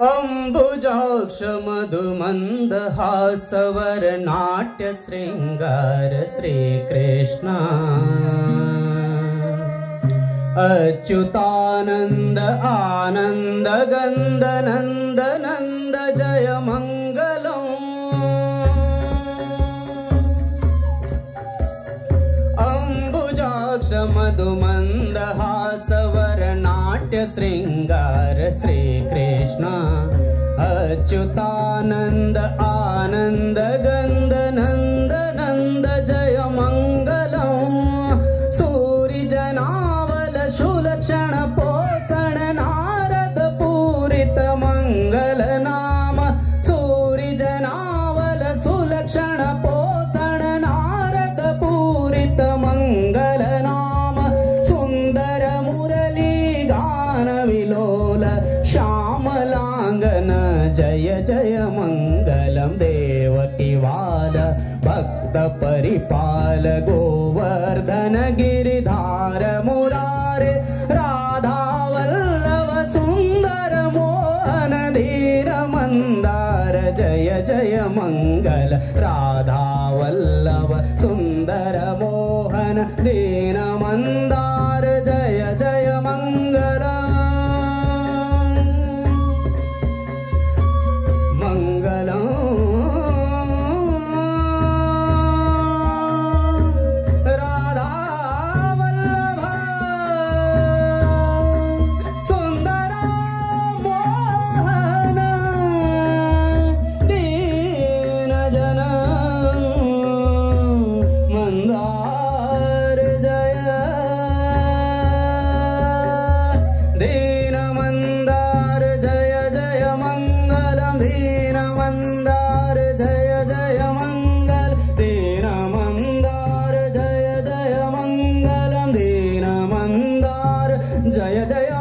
अम्बुजाक्ष मधुमन्दहासवर नाट्य श्रृंगार श्रीकृष्ण अच्युतानंद आनंद गंद नंद नंद जय मंगलम् अम्बुजाक्ष मधुमन्दहासवर नाट्य श्रृंगार श्रीकृष्ण अच्युतानंद आनंद गंद नंद नंद जय मंगलम् सूरिजनावल सुलक्षण पोषण नारद पूरित मंगल नाम सूरिजनावल सुलक्षण पोषण नारद पूरित मंगल नाम सुंदर मुरली गान विलोल श्यामलांगन जय जय मंगलम देवकी वाल भक्त परिपाल गोवर्धन गिरिधार मुरारे राधा वल्लभ सुंदर मोहन धीर मंदार जय जय मंगल राधा वल्लभ सुंदर मोहन दीन मंदार जय जय मंगल मंगलम् जय जय